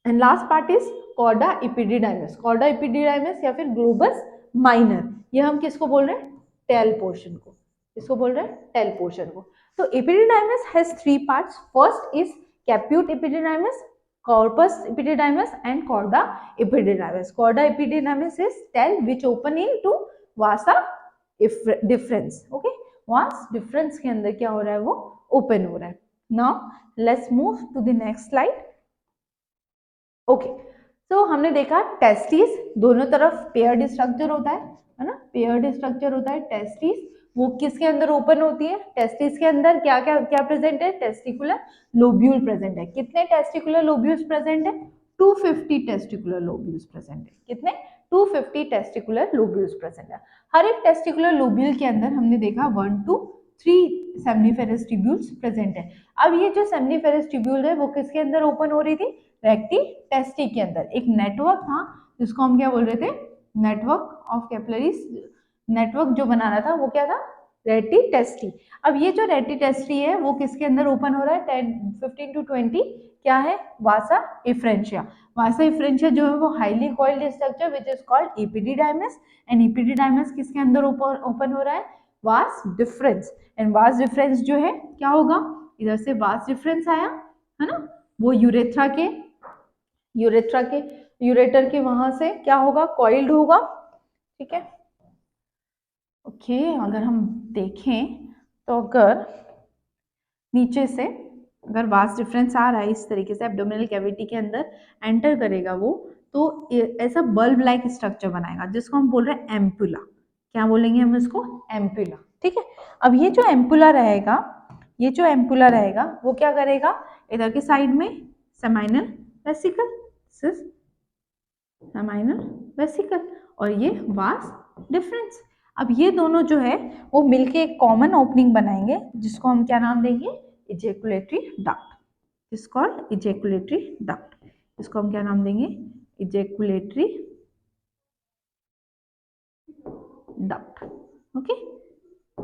[SPEAKER 1] And last part is cauda epididymis या फिर ग्लोबस माइनर। ये हम किसको बोल रहे हैं, टेल पोर्शन को, इसको बोल रहे हैं टेल पोर्शन को। तो epididymis has 3 parts. First is capute epididymis, corpus epididymis and chorda epididymis. Chorda epididymis is tail which open into vasa deferens. Okay, vas deferens के अंदर क्या हो रहा है, वो open हो रहा है. Now let's move to the next slide. Okay, so हमने देखा टेस्टिस दोनों तरफ पेयर्ड स्ट्रक्चर होता है ना, पेयर्ड स्ट्रक्चर होता है टेस्टिस। वो किसके अंदर ओपन होती है, टेस्टिस के अंदर क्या क्या क्या प्रेजेंट है, टेस्टिकुलर लोब्यूल प्रेजेंट है। कितने टेस्टिकुलर लोब्यूल्स प्रेजेंट है, 250 टेस्टिकुलर लोब्यूल्स प्रेजेंट है। कितने, 250 टेस्टिकुलर लोब्यूल्स प्रेजेंट है। हर एक टेस्टिकुलर लोब्यूल के अंदर हमने देखा 1 to 3 सेमनीफेरस ट्यूब्यूल्स प्रेजेंट है। अब ये जो सेमनीफेरस ट्यूब्यूल है वो किसके अंदर ओपन हो रही थी, रेक्टी टेस्टी के अंदर। एक नेटवर्क था जिसको हम क्या बोल रहे थे, नेटवर्क ऑफ कैपिलरीज, नेटवर्क जो बनाना था वो क्या था, रेटी टेस्टी। अब ये जो रेटी टेस्टी है वो किसके अंदर ओपन हो रहा है, 15 to 20 क्या है, वासा इफ्रेंशिया। वासा इफ्रेंशिया जो है वो highly coiled structure which is called epididymis, and epididymis किसके अंदर ओपन हो रहा है, vas deferens. And vas deferens जो है क्या होगा, इधर से वास डिफरेंस आया है ना, वो यूरेटर के वहां से क्या होगा, कॉइल्ड होगा, ठीक है। ओके, अगर हम देखें तो अगर नीचे से अगर वास डिफरेंस आ रहा है इस तरीके से एब्डोमिनल कैविटी के अंदर एंटर करेगा वो, तो ऐसा बल्ब लाइक स्ट्रक्चर बनाएगा जिसको हम बोल रहे हैं एम्पुला। क्या बोलेंगे हम इसको, एम्पुला, ठीक है। अब ये जो एम्पुला रहेगा वो क्या करेगा, इधर के साइड में सेमाइनल वेसिकल और ये वास डिफरेंस। अब ये दोनों जो है वो मिलके एक कॉमन ओपनिंग बनाएंगे जिसको हम क्या नाम देंगे, ejaculatory duct, is called ejaculatory duct. इसको हम क्या नाम देंगे, ejaculatory duct, okay,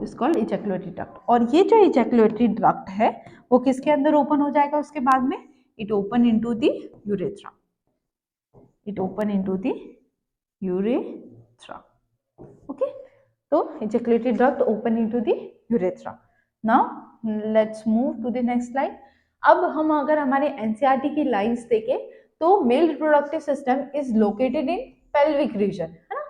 [SPEAKER 1] is called ejaculatory duct. और ये जो इजैकुलेटरी डक्ट है वो किसके अंदर ओपन हो जाएगा उसके बाद में, it open into the urethra, okay. So ejaculatory duct open into the urethra. Now let's move to the next slide. अब हम अगर हमारे एनसीईआरटी की लाइंस देखें तो male reproductive system is located in pelvic region, है ना,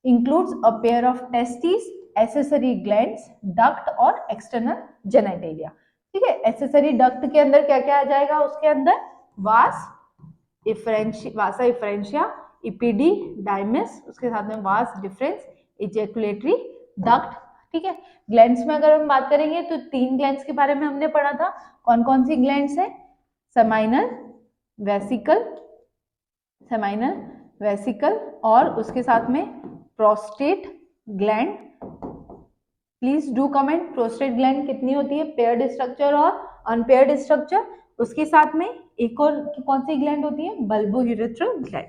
[SPEAKER 1] includes a pair of testis, accessory glands, duct और एक्सटर्नल जेनिटेलिया, ठीक है। एसेसरी डक्ट के अंदर क्या क्या आ जाएगा, उसके अंदर वासा इफ्रेंशिया, इपिडिडाइमस, उसके साथ में वास डिफरेंस, इजैकुलेटरी डक्ट, ठीक है। ग्लैंड्स में अगर हम बात करेंगे तो 3 ग्लैंड्स के बारे में हमने पढ़ा था। कौन कौन सी ग्लैंड्स है, सेमाइनल वेसिकल और उसके साथ में prostate gland. Please do comment, prostate gland कितनी होती है, पेयर्ड स्ट्रक्चर और अनपेयर्ड स्ट्रक्चर। उसके साथ में एक और कौन सी ग्लैंड होती है, bulbo urethral gland,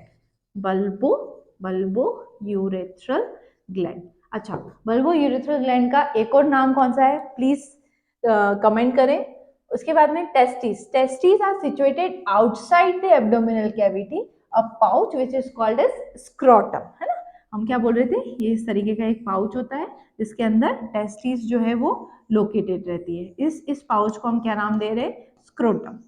[SPEAKER 1] bulbo urethral gland. अच्छा, बल्बो यूरेथ्रल ग्लैंड का एक और नाम कौन सा है, प्लीज कमेंट करें। उसके बाद में testis are situated outside the abdominal cavity, a pouch which is called as scrotum, है ना। हम क्या बोल रहे थे, ये इस तरीके का एक पाउच होता है जिसके अंदर टेस्टिस जो है वो लोकेटेड रहती है। इस पाउच को हम क्या नाम दे रहे हैं, स्क्रोटम।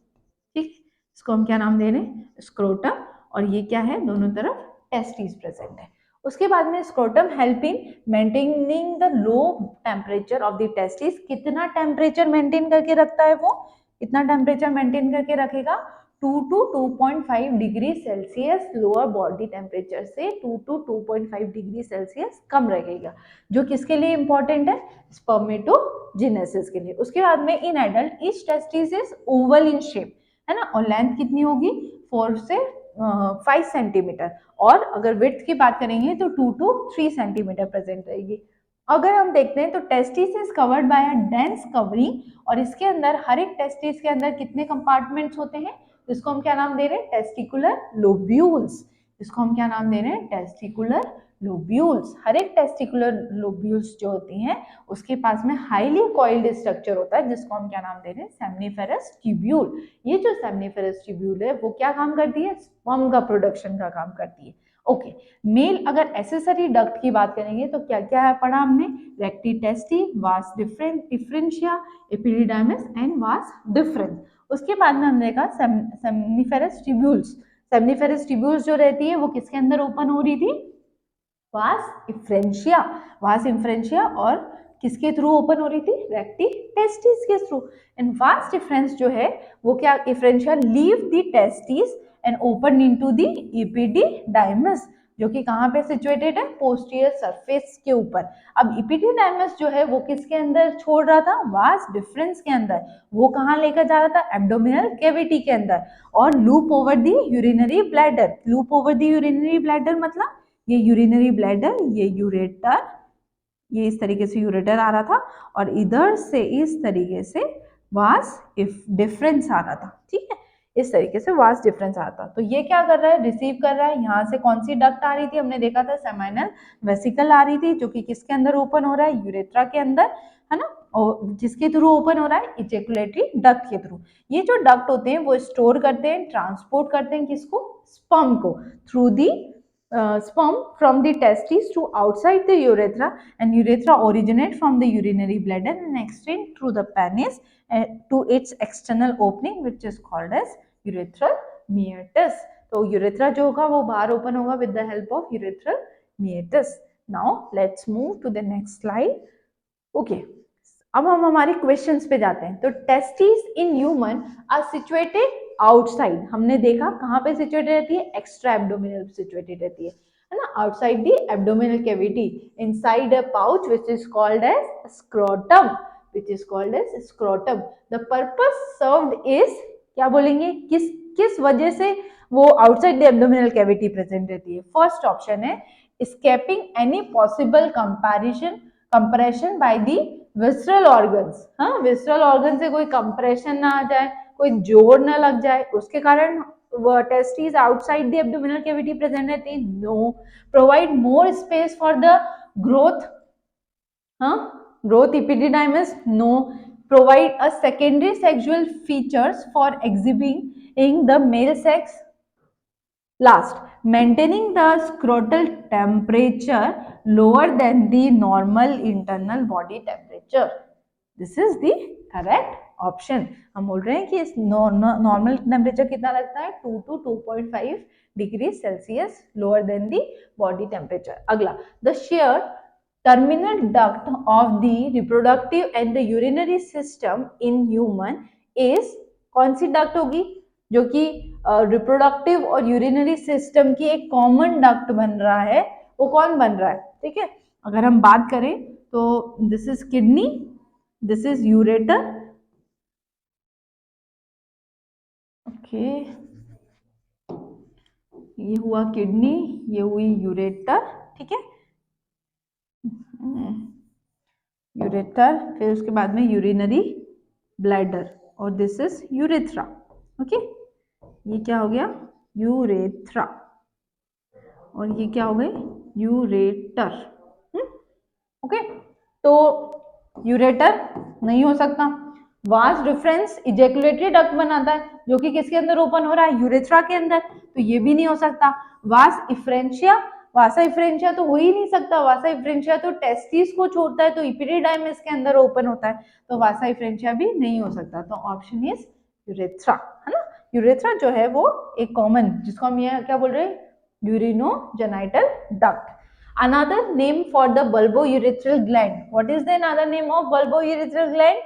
[SPEAKER 1] ठीक, इसको हम क्या नाम दे रहे हैं, स्क्रोटम। और ये क्या है, दोनों तरफ टेस्टिस प्रेजेंट है। उसके बाद में scrotum help in maintaining the low temperature of the testis. कितना टेम्परेचर मेंटेन करके रखता है वो, कितना टेम्परेचर मेंटेन करके रखेगा, 2 to 2.5 degree Celsius lower body temperature से 2 to 2.5 डिग्री सेल्सियस कम रहेगा, जो किसके लिए इंपॉर्टेंट है, स्पर्मेटोजेनेसिस के लिए। उसके बाद में in adult each testis is oval in shape, है ना, और लेंथ कितनी होगी, 4 से 5 सेंटीमीटर, और अगर विड्थ की बात करेंगे तो 2 to 3 सेंटीमीटर प्रेजेंट रहेगी। अगर हम देखते हैं तो testis is covered by a dense covering, और इसके अंदर हर एक टेस्टिस के अंदर कितने कंपार्टमेंट्स होते हैं, जिसको हम क्या नाम दे रहे हैं, टेस्टिकुलर लोब्यूल्स। इसको हम क्या नाम दे रहे हैं, टेस्टिकुलर लोब्यूल्स। हर एक टेस्टिकुलर लोब्यूल्स जो होती हैं उसके पास में हाईली कॉइल्ड स्ट्रक्चर होता है, जिसको हम क्या नाम दे रहे हैं, सेमनीफेरस ट्यूब्यूल। ये जो सेमनीफेरस ट्यूब्यूल है वो क्या काम करती है, स्पर्म का प्रोडक्शन का काम करती है। ओके, मेल अगर एसेसरी डक्ट की बात करेंगे तो क्या क्या है पढ़ा हमने, रेक्टी टेस्टी, वास differentia, epididymis and vas deferens. उसके बाद में हमने देखा सेमनीफेरस ट्यूब्यूल्स। सेमनीफेरस ट्यूब्यूल्स जो रहती है वो किसके अंदर ओपन हो रही थी, वास इफ्रेंशिया, वास इफ्रेंशिया, और किसके थ्रू ओपन हो रही थी, रेक्टी टेस्टिस के थ्रू। एंड वास डिफरेंस जो है वो क्या, इफ्रेंशिया leave the testis and open into the epididymis, जो कि कहाँ पे सिचुएटेड है, पोस्टीरियर सरफेस के ऊपर। अब एपिडिडाइमस जो है वो किसके अंदर छोड़ रहा था, वास डिफरेंस के अंदर, वो कहाँ लेकर जा रहा था, एब्डोमिनल कैविटी के अंदर, और loop over the urinary bladder. Loop over the urinary bladder मतलब ये यूरिनरी ब्लैडर, ये यूरेटर, ये इस तरीके से यूरेटर आ रहा था, और इधर से इस तरीके से वास डिफरेंस आ रहा था। ठीक है, इस तरीके से वास डिफरेंस आ रहा था। तो ये क्या कर रहा है, रिसीव कर रहा है। यहाँ से कौन सी डक्ट आ रही थी, हमने देखा था सेमाइनल वेसिकल आ रही थी, जो कि किसके अंदर ओपन हो रहा है, यूरेथ्रा के अंदर, है ना, और जिसके थ्रू ओपन हो रहा है, इजैकुलेटरी डक्ट के थ्रू। ये जो डक्ट होते हैं वो स्टोर करते हैं, ट्रांसपोर्ट करते हैं किसको, स्पर्म को, through the sperm from the testes to outside the urethra, and urethra originate from the urinary bladder and extend through the penis to its external opening, which is called as urethral meatus. तो urethra जो होगा वो बाहर open होगा with the help of urethral meatus. Now let's move to the next slide. Okay, अब हम हमारे questions पे जाते हैं। तो testis in human are situated outside, हमने देखा कहाँ पे सिचुएटेड रहती है, एक्स्ट्रा एब्डोमिनल सिचुएटेड रहती है ना, outside the abdominal cavity, inside a pouch which is called as scrotum, which is called as scrotum. The purpose served is, क्या बोलेंगे, किस किस वजह से वो outside the abdominal cavity present रहती है। फर्स्ट ऑप्शन है escaping any possible compression by the visceral organs, हाँ, विस्रल ऑर्गन से कोई कंप्रेशन ना आ जाए, कोई जोर ना लग जाए, उसके कारण testis outside the abdominal cavity present रहती है। No, provide more space for the growth, हाँ, growth epididymis, no, provide a secondary sexual features for exhibiting the male sex. Last, maintaining the scrotal temperature lower than the normal internal body temperature. This is the correct option. हम बोल रहे हैं कि इस normal temperature कितना लगता है, 2 to 2.5 degree Celsius lower than the body temperature. अगला, the share terminal duct of the reproductive and the urinary system in human is, कौन सी डक्ट होगी, जो कि रिप्रोडक्टिव और यूरिनरी सिस्टम की एक कॉमन डक्ट बन रहा है, वो कौन बन रहा है। ठीक है, अगर हम बात करें तो this is kidney, this is ureter, okay, ये हुआ किडनी, ये हुई यूरेटर, ठीक है, यूरेटर, फिर उसके बाद में यूरिनरी ब्लैडर, और दिस इज यूरेथ्रा। ओके, ये क्या हो गया, यूरेथ्रा, और ये क्या हो गए, यूरेटर। ओके, तो यूरेटर नहीं हो सकता, वास डिफरेंस इजैकुलेटरी डक्ट बनाता है, जो कि किसके अंदर ओपन हो रहा है, यूरेथ्रा के अंदर, तो ये भी नहीं हो सकता। वास इफ्रेंशिया, वासा इफ्रेंशिया तो हो ही नहीं सकता, वासा इफ्रेंशिया तो टेस्टिस को छोड़ता है, तो इपिडिडाइमस के अंदर ओपन होता है, तो वासा इफ्रेंशिया भी नहीं हो सकता। तो ऑप्शन इज यूरेथ्रा, है ना। यूरेथ्रा जो है वो एक कॉमन, जिसको हम ये क्या बोल रहे हैं, urinogenital duct. Another name for the bulbourethral gland. What is the another name of bulbourethral gland?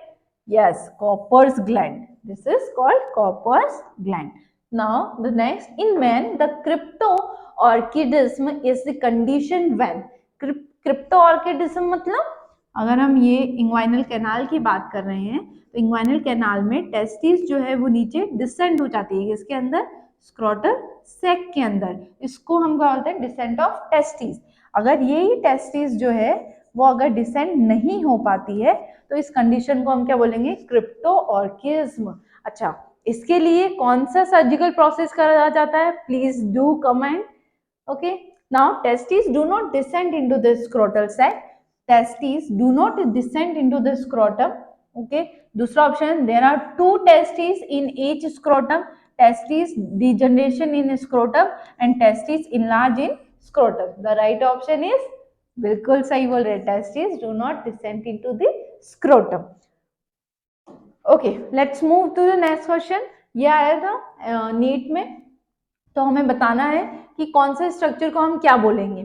[SPEAKER 1] Yes, Copper's gland. This is called Copper's gland. Now the next, in man, the cryptorchidism is the condition when. Cryptorchidism मतलब अगर हम ये inguinal canal की बात कर रहे हैं, तो इंग्वाइनल कैनाल में टेस्टिस जो है वो नीचे डिसेंड हो जाती है, इसके अंदर स्क्रोटल सेक के अंदर, इसको हम क्या बोलते हैं, डिसेंट ऑफ टेस्टिस। अगर यही टेस्टिस जो है वो अगर डिसेंड नहीं हो पाती है तो इस कंडीशन को हम क्या बोलेंगे, क्रिप्टोऑर्किज्म। अच्छा, इसके लिए कौन सा सर्जिकल प्रोसेस करा जाता है, please do comment. Okay, now testis do not descend into the scrotal sac, testis do not descend into the scrotum. Okay, दूसरा option, there are 2 testis in each scrotum, testis degeneration in scrotum and testis enlarge in scrotum. The right option is, बिल्कुल सही बोल रहे, testis do not descend into the scrotum. Okay, let's move to the next question. ये आया था NEET में, तो हमें बताना है कि कौन से स्ट्रक्चर को हम क्या बोलेंगे।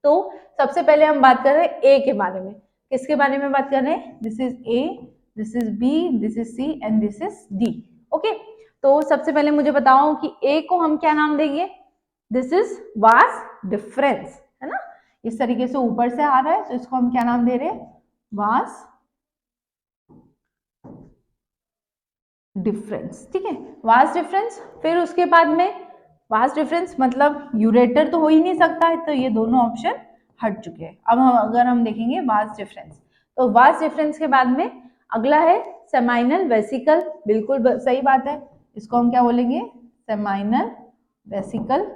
[SPEAKER 1] तो सबसे पहले हम बात कर रहे हैं ए के बारे में। किसके बारे में बात कर रहे हैं, this is A, this is B, this is C and this is D. Okay, तो सबसे पहले मुझे बताओ कि ए को हम क्या नाम देंगे, दिस इज वास डिफरेंस, है ना। इस तरीके से ऊपर से आ रहा है, तो इसको हम क्या नाम दे रहे हैं, वास डिफरेंस। ठीक है, वास डिफरेंस। फिर उसके बाद में वास डिफरेंस मतलब यूरेटर तो हो ही नहीं सकता है, तो ये दोनों ऑप्शन हट चुके हैं। अब हम अगर हम देखेंगे वास डिफरेंस, तो वास डिफरेंस के बाद में अगला है सेमाइनल वेसिकल। बिल्कुल सही बात है, इसको हम क्या बोलेंगे, seminal vesicle.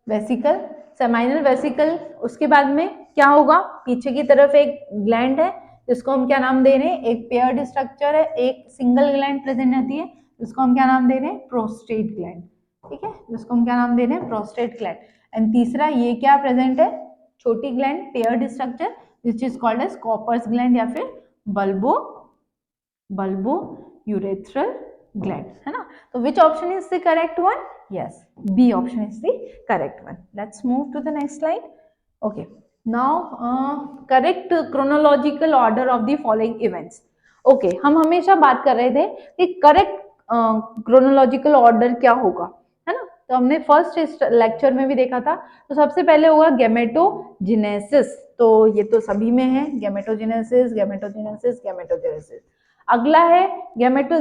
[SPEAKER 1] Vesicle, seminal vesicle. उसके बाद में क्या होगा, पीछे की तरफ एक ग्लैंड है, जिसको हम क्या नाम दे रहे हैं, एक पेयर्ड स्ट्रक्चर है, एक सिंगल ग्लैंड प्रेजेंट रहती है, जिसको हम क्या नाम दे रहे हैं, प्रोस्टेट ग्लैंड। ठीक है, जिसको हम क्या नाम दे रहे हैं, प्रोस्टेट ग्लैंड। एंड तीसरा ये क्या प्रेजेंट है, छोटी gland, paired structure, which is called as Cowper's gland या फिर बल्बो यूरेथ्रल ग्लैंड, है ना। तो which option is the correct one, yes, B option is the correct one. Let's move to the next slide. Okay, now correct chronological order of the following events. Okay, हम हमेशा बात कर रहे थे कि करेक्ट क्रोनोलॉजिकल ऑर्डर क्या होगा, है ना। तो हमने फर्स्ट लेक्चर में भी देखा था, तो सबसे पहले होगा गैमेटोजेनेसिस, तो ये तो सभी में है, गैमेटोजेनेसिस गैमेटोजेनेसिस गैमेटोजेनेसिस। अगला है गैमेट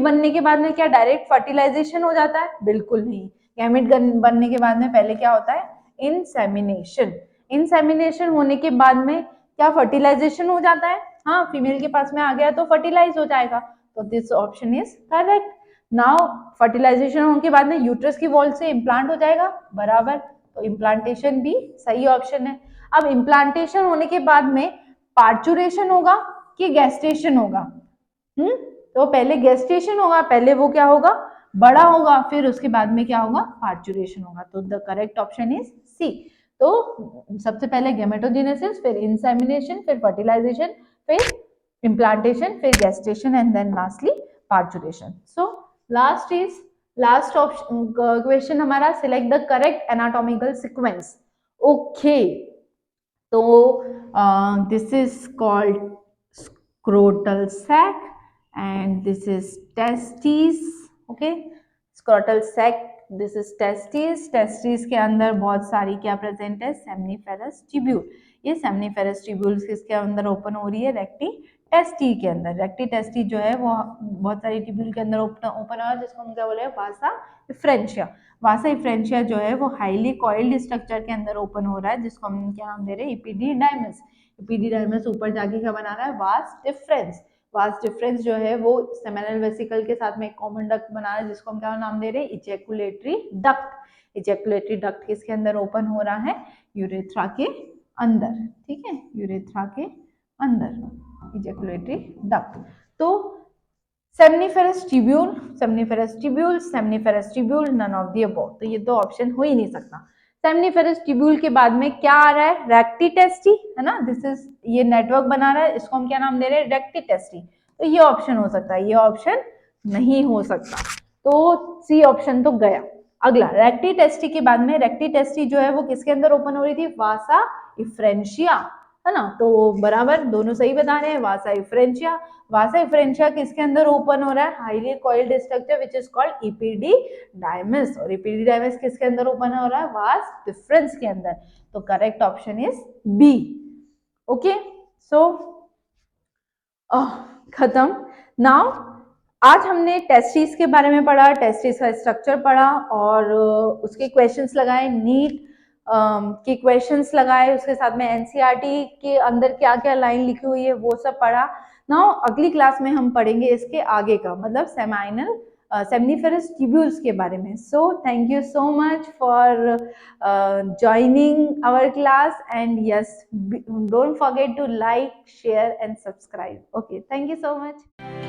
[SPEAKER 1] बनने के बाद में क्या डायरेक्ट फर्टिलाइजेशन हो जाता है, बिल्कुल नहीं। गैमेट बनने के बाद में पहले क्या होता है, इंसेमिनेशन। इंसेमिनेशन होने के बाद में क्या फर्टिलाइजेशन हो जाता है, हाँ, फीमेल के पास में आ गया तो फर्टिलाइज हो जाएगा, तो this option is correct. Now fertilisation होने के बाद में यूट्रस की वॉल से इम्प्लांट हो जाएगा, बराबर, तो इम्प्लांटेशन भी सही ऑप्शन है। अब इम्प्लांटेशन होने के बाद में पार्चुरेशन होगा कि गेस्टेशन होगा, तो पहले गेस्टेशन होगा, पहले वो क्या होगा, बड़ा होगा, फिर उसके बाद में क्या होगा, पार्चुरेशन होगा, तो the correct option is C. तो सबसे पहले गैमेटोजेनेसिस, फिर इंसेमिनेशन, फिर फर्टिलाइजेशन, फिर इम्प्लांटेशन, फिर gestation and then lastly parturition. So last option question हमारा, select the correct anatomical sequence. Okay, तो this is called scrotal sac and this is testes. Okay, scrotal sac, this is testes. testes के अंदर बहुत सारी क्या present है, seminiferous tubule. ये seminiferous tubule किसके अंदर ओपन हो रही है, रेक्टी टेस्टी के अंदर। रेक्टी टेस्टी जो है वो बहुत सारी ट्यूब्यूल के अंदर ओपन हो रहा है, जिसको हम क्या बोले हैं, वासा इफ्रेंशिया। वासा इफ्रेंशिया जो है वो हाईली कॉइल्ड स्ट्रक्चर के अंदर ओपन हो रहा है, जिसको हम क्या नाम दे रहे हैं, इपिडिडाइमस। इपिडिडाइमस ऊपर जाके क्या बना रहा है, वास डिफरेंस। वास डिफरेंस जो है वो सेमिनल वेसिकल के साथ में एक कॉमन डक्ट बना रहा है, जिसको हम क्या नाम दे रहे हैं, इजैकुलेटरी डक्ट। इजैकुलेटरी डक्ट किसके अंदर ओपन हो रहा है, यूरेथ्रा के अंदर। ठीक है, यूरेथ्रा के अंदर इजैकुलेटरी डक्ट। तो seminiferous tubule, seminiferous tubule, seminiferous tubule, none of the above. तो ये तो ऑप्शन हो ही नहीं सकता। सेमनीफेरस ट्यूब्यूल के बाद में क्या आ रहा है? रेक्टिटेस्टी, है ना, दिस इज, ये नेटवर्क बना रहा है, इसको हम क्या नाम दे रहे हैं? रेक्टिटेस्टी। तो ये ऑप्शन हो सकता है, ये ऑप्शन नहीं हो सकता। तो सी ऑप्शन तो गया। अगला, रेक्टिटेस्टी के बाद में, रेक्टिटेस्टी जो है वो किसके अंदर ओपन हो रही थी? वासा इफ्रेंशिया, है ना। तो बराबर, दोनों सही बता रहे हैं, वासा इफ्रेंशिया। वासा इफ्रेंशिया किसके अंदर ओपन हो रहा है? Highly coiled structure which is called epididymis. और इपीडीडाइमस किसके अंदर ओपन हो रहा है? वास डिफरेंस के अंदर। तो correct option is B. Okay, so खत्म। नाउ आज हमने टेस्टिस के बारे में पढ़ा, टेस्टिस का स्ट्रक्चर पढ़ा और उसके क्वेश्चंस लगाए, नीट के क्वेश्चंस लगाए, उसके साथ में एनसीईआरटी के अंदर क्या क्या लाइन लिखी हुई है वो सब पढ़ा। नाउ अगली क्लास में हम पढ़ेंगे इसके आगे का, मतलब सेमाइनल सेमनीफेरस ट्यूब्यूल्स के बारे में। So thank you so much for joining our class, and yes, don't forget to like, share and subscribe. Okay, thank you so much.